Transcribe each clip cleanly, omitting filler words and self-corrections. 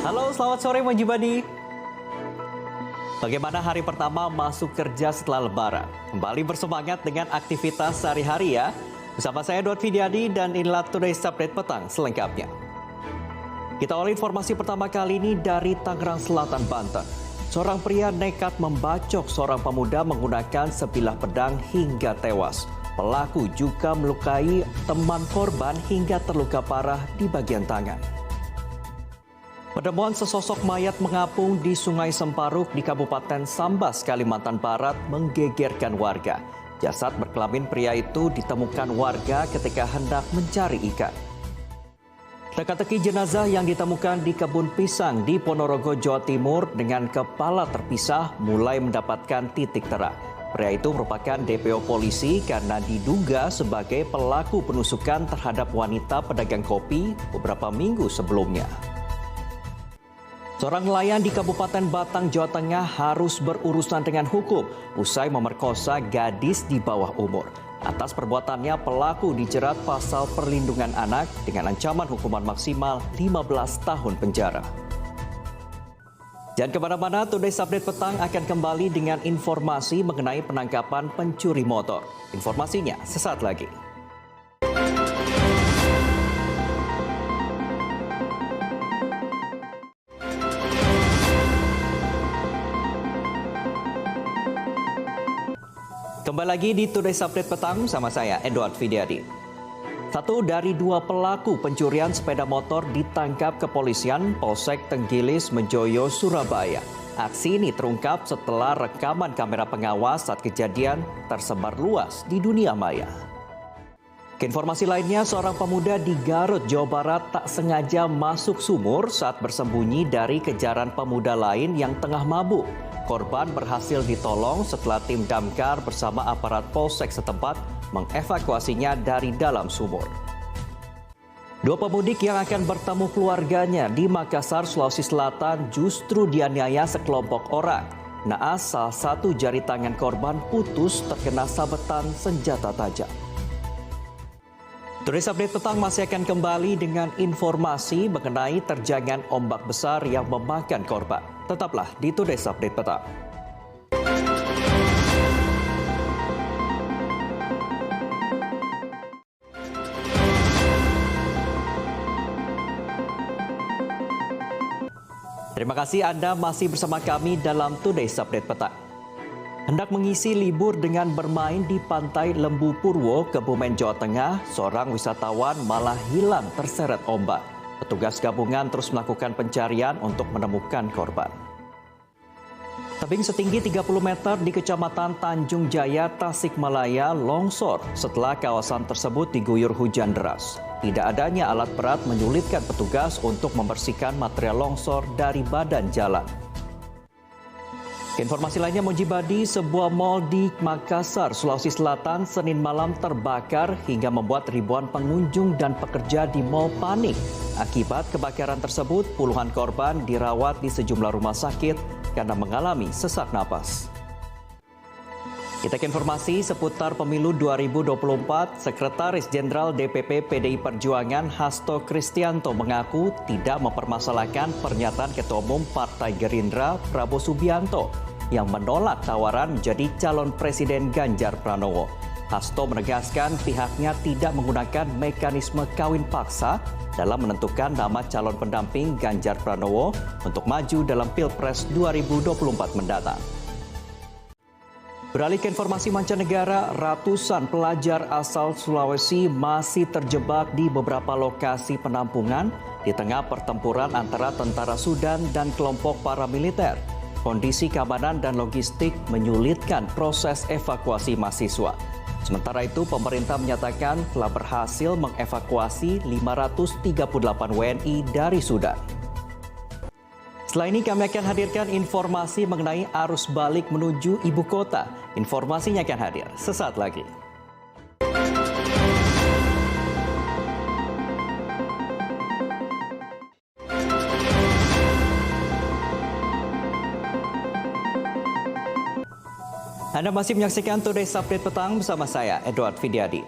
Halo, selamat sore Manjibadi. Bagaimana hari pertama masuk kerja setelah Lebaran? Kembali bersemangat dengan aktivitas sehari-hari ya. Bersama saya Edward Fidiadi dan inilah Today's Update Petang selengkapnya. Kita awali informasi pertama kali ini dari Tangerang Selatan, Banten. Seorang pria nekat membacok seorang pemuda menggunakan sebilah pedang hingga tewas. Pelaku juga melukai teman korban hingga terluka parah di bagian tangan. Penemuan sesosok mayat mengapung di Sungai Semparuk di Kabupaten Sambas, Kalimantan Barat menggegerkan warga. Jasad berkelamin pria itu ditemukan warga ketika hendak mencari ikan. Teka-teki jenazah yang ditemukan di kebun pisang di Ponorogo, Jawa Timur dengan kepala terpisah mulai mendapatkan titik terang. Pria itu merupakan DPO polisi karena diduga sebagai pelaku penusukan terhadap wanita pedagang kopi beberapa minggu sebelumnya. Seorang nelayan di Kabupaten Batang, Jawa Tengah harus berurusan dengan hukum usai memerkosa gadis di bawah umur. Atas perbuatannya, pelaku dijerat pasal perlindungan anak dengan ancaman hukuman maksimal 15 tahun penjara. Jangan kemana-mana, Today's Update Petang akan kembali dengan informasi mengenai penangkapan pencuri motor. Informasinya sesaat lagi. Kembali lagi di Today's Update Petang sama saya, Edward Fidiadi. Satu dari dua pelaku pencurian sepeda motor ditangkap kepolisian Polsek Tenggilis, Menjoyo, Surabaya. Aksi ini terungkap setelah rekaman kamera pengawas saat kejadian tersebar luas di dunia maya. Informasi lainnya, seorang pemuda di Garut, Jawa Barat tak sengaja masuk sumur saat bersembunyi dari kejaran pemuda lain yang tengah mabuk. Korban berhasil ditolong setelah tim damkar bersama aparat polsek setempat mengevakuasinya dari dalam sumur. Dua pemudik yang akan bertemu keluarganya di Makassar, Sulawesi Selatan justru dianiaya sekelompok orang. Naas, salah satu jari tangan korban putus terkena sabetan senjata tajam. Today's Update Petang masih akan kembali dengan informasi mengenai terjangan ombak besar yang memakan korban. Tetaplah di Today's Update Petang. Terima kasih Anda masih bersama kami dalam Today's Update Petang. Hendak mengisi libur dengan bermain di Pantai Lembu Purwo, Kebumen, Jawa Tengah, seorang wisatawan malah hilang terseret ombak. Petugas gabungan terus melakukan pencarian untuk menemukan korban. Tebing setinggi 30 meter di Kecamatan Tanjung Jaya, Tasikmalaya longsor setelah kawasan tersebut diguyur hujan deras. Tidak adanya alat berat menyulitkan petugas untuk membersihkan material longsor dari badan jalan. Informasi lainnya, Mojibadi, sebuah mal di Makassar, Sulawesi Selatan, Senin malam terbakar hingga membuat ribuan pengunjung dan pekerja di mal panik. Akibat kebakaran tersebut, puluhan korban dirawat di sejumlah rumah sakit karena mengalami sesak napas. Kita ke informasi seputar pemilu 2024, Sekretaris Jenderal DPP PDI Perjuangan Hasto Kristianto mengaku tidak mempermasalahkan pernyataan Ketua Umum Partai Gerindra Prabowo Subianto yang menolak tawaran menjadi calon Presiden Ganjar Pranowo. Hasto menegaskan pihaknya tidak menggunakan mekanisme kawin paksa dalam menentukan nama calon pendamping Ganjar Pranowo untuk maju dalam Pilpres 2024 mendatang. Beralih ke informasi mancanegara, ratusan pelajar asal Sulawesi masih terjebak di beberapa lokasi penampungan di tengah pertempuran antara tentara Sudan dan kelompok paramiliter. Kondisi keamanan dan logistik menyulitkan proses evakuasi mahasiswa. Sementara itu, pemerintah menyatakan telah berhasil mengevakuasi 538 WNI dari Sudan. Setelah ini kami akan hadirkan informasi mengenai arus balik menuju ibu kota. Informasinya akan hadir sesaat lagi. Anda masih menyaksikan Today's Update Petang bersama saya, Edward Fidiadi.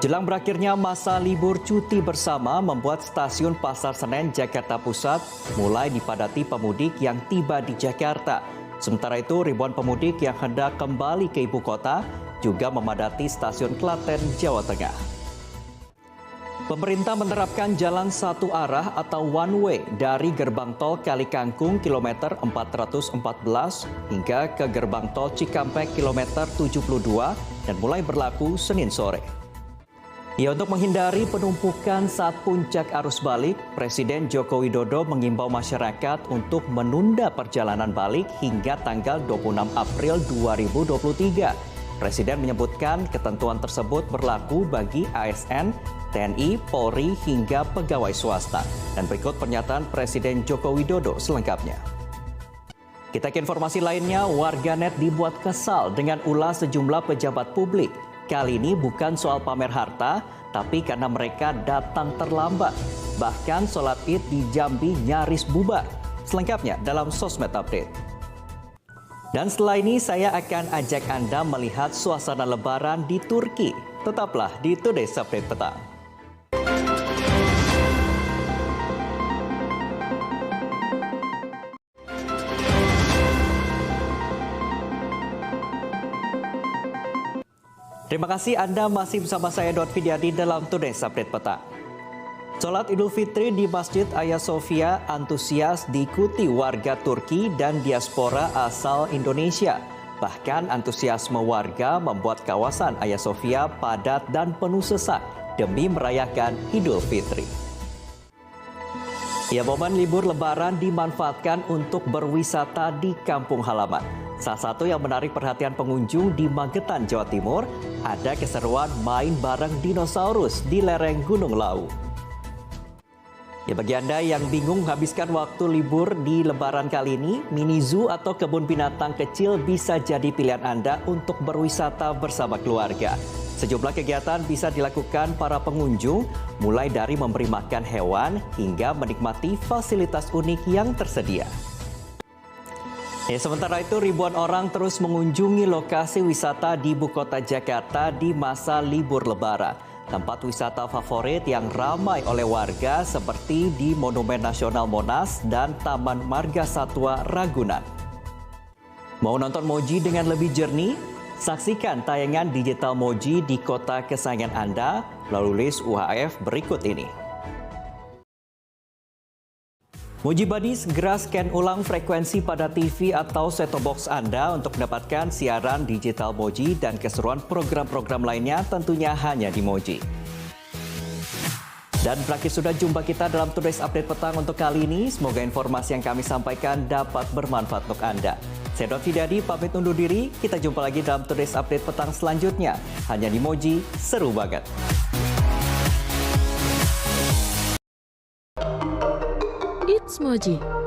Jelang berakhirnya masa libur cuti bersama membuat stasiun Pasar Senen, Jakarta Pusat mulai dipadati pemudik yang tiba di Jakarta. Sementara itu, ribuan pemudik yang hendak kembali ke ibu kota juga memadati stasiun Klaten, Jawa Tengah. Pemerintah menerapkan jalan satu arah atau one way dari gerbang tol Kali Kangkung kilometer 414 hingga ke gerbang tol Cikampek kilometer 72 dan mulai berlaku Senin sore. Ya, untuk menghindari penumpukan saat puncak arus balik, Presiden Joko Widodo mengimbau masyarakat untuk menunda perjalanan balik hingga tanggal 26 April 2023. Presiden menyebutkan ketentuan tersebut berlaku bagi ASN, TNI, Polri, hingga pegawai swasta. Dan berikut pernyataan Presiden Joko Widodo selengkapnya. Kita ke informasi lainnya, warganet dibuat kesal dengan ulah sejumlah pejabat publik. Kali ini bukan soal pamer harta, tapi karena mereka datang terlambat. Bahkan sholat Id di Jambi nyaris bubar. Selengkapnya dalam Sosmed Update. Dan setelah ini saya akan ajak Anda melihat suasana lebaran di Turki. Tetaplah di Today's Update Petang. Terima kasih Anda masih bersama saya Edward Fidyadi dalam Today's Update Petang. Sholat Idul Fitri di Masjid Hagia Sophia antusias diikuti warga Turki dan diaspora asal Indonesia. Bahkan antusiasme warga membuat kawasan Hagia Sophia padat dan penuh sesak demi merayakan Idul Fitri. Ya, momen libur Lebaran dimanfaatkan untuk berwisata di kampung halaman. Salah satu yang menarik perhatian pengunjung di Magetan, Jawa Timur, ada keseruan main bareng dinosaurus di lereng Gunung Lawu. Ya, bagi Anda yang bingung menghabiskan waktu libur di Lebaran kali ini, mini zoo atau kebun binatang kecil bisa jadi pilihan Anda untuk berwisata bersama keluarga. Sejumlah kegiatan bisa dilakukan para pengunjung, mulai dari memberi makan hewan hingga menikmati fasilitas unik yang tersedia. Ya, sementara itu ribuan orang terus mengunjungi lokasi wisata di ibu kota Jakarta di masa libur Lebaran. Tempat wisata favorit yang ramai oleh warga seperti di Monumen Nasional Monas dan Taman Marga Satwa Ragunan. Mau nonton Moji dengan lebih jernih? Saksikan tayangan digital Moji di kota kesayangan Anda melalui list UHF berikut ini. Moji Buddy segera scan ulang frekuensi pada TV atau set-top box Anda untuk mendapatkan siaran digital Moji dan keseruan program-program lainnya tentunya hanya di Moji. Dan berakhir sudah jumpa kita dalam Today's Update Petang untuk kali ini. Semoga informasi yang kami sampaikan dapat bermanfaat untuk Anda. Saya Edward Fidyadi pamit undur diri. Kita jumpa lagi dalam Today's Update Petang selanjutnya. Hanya di Moji, seru banget. It's Moji.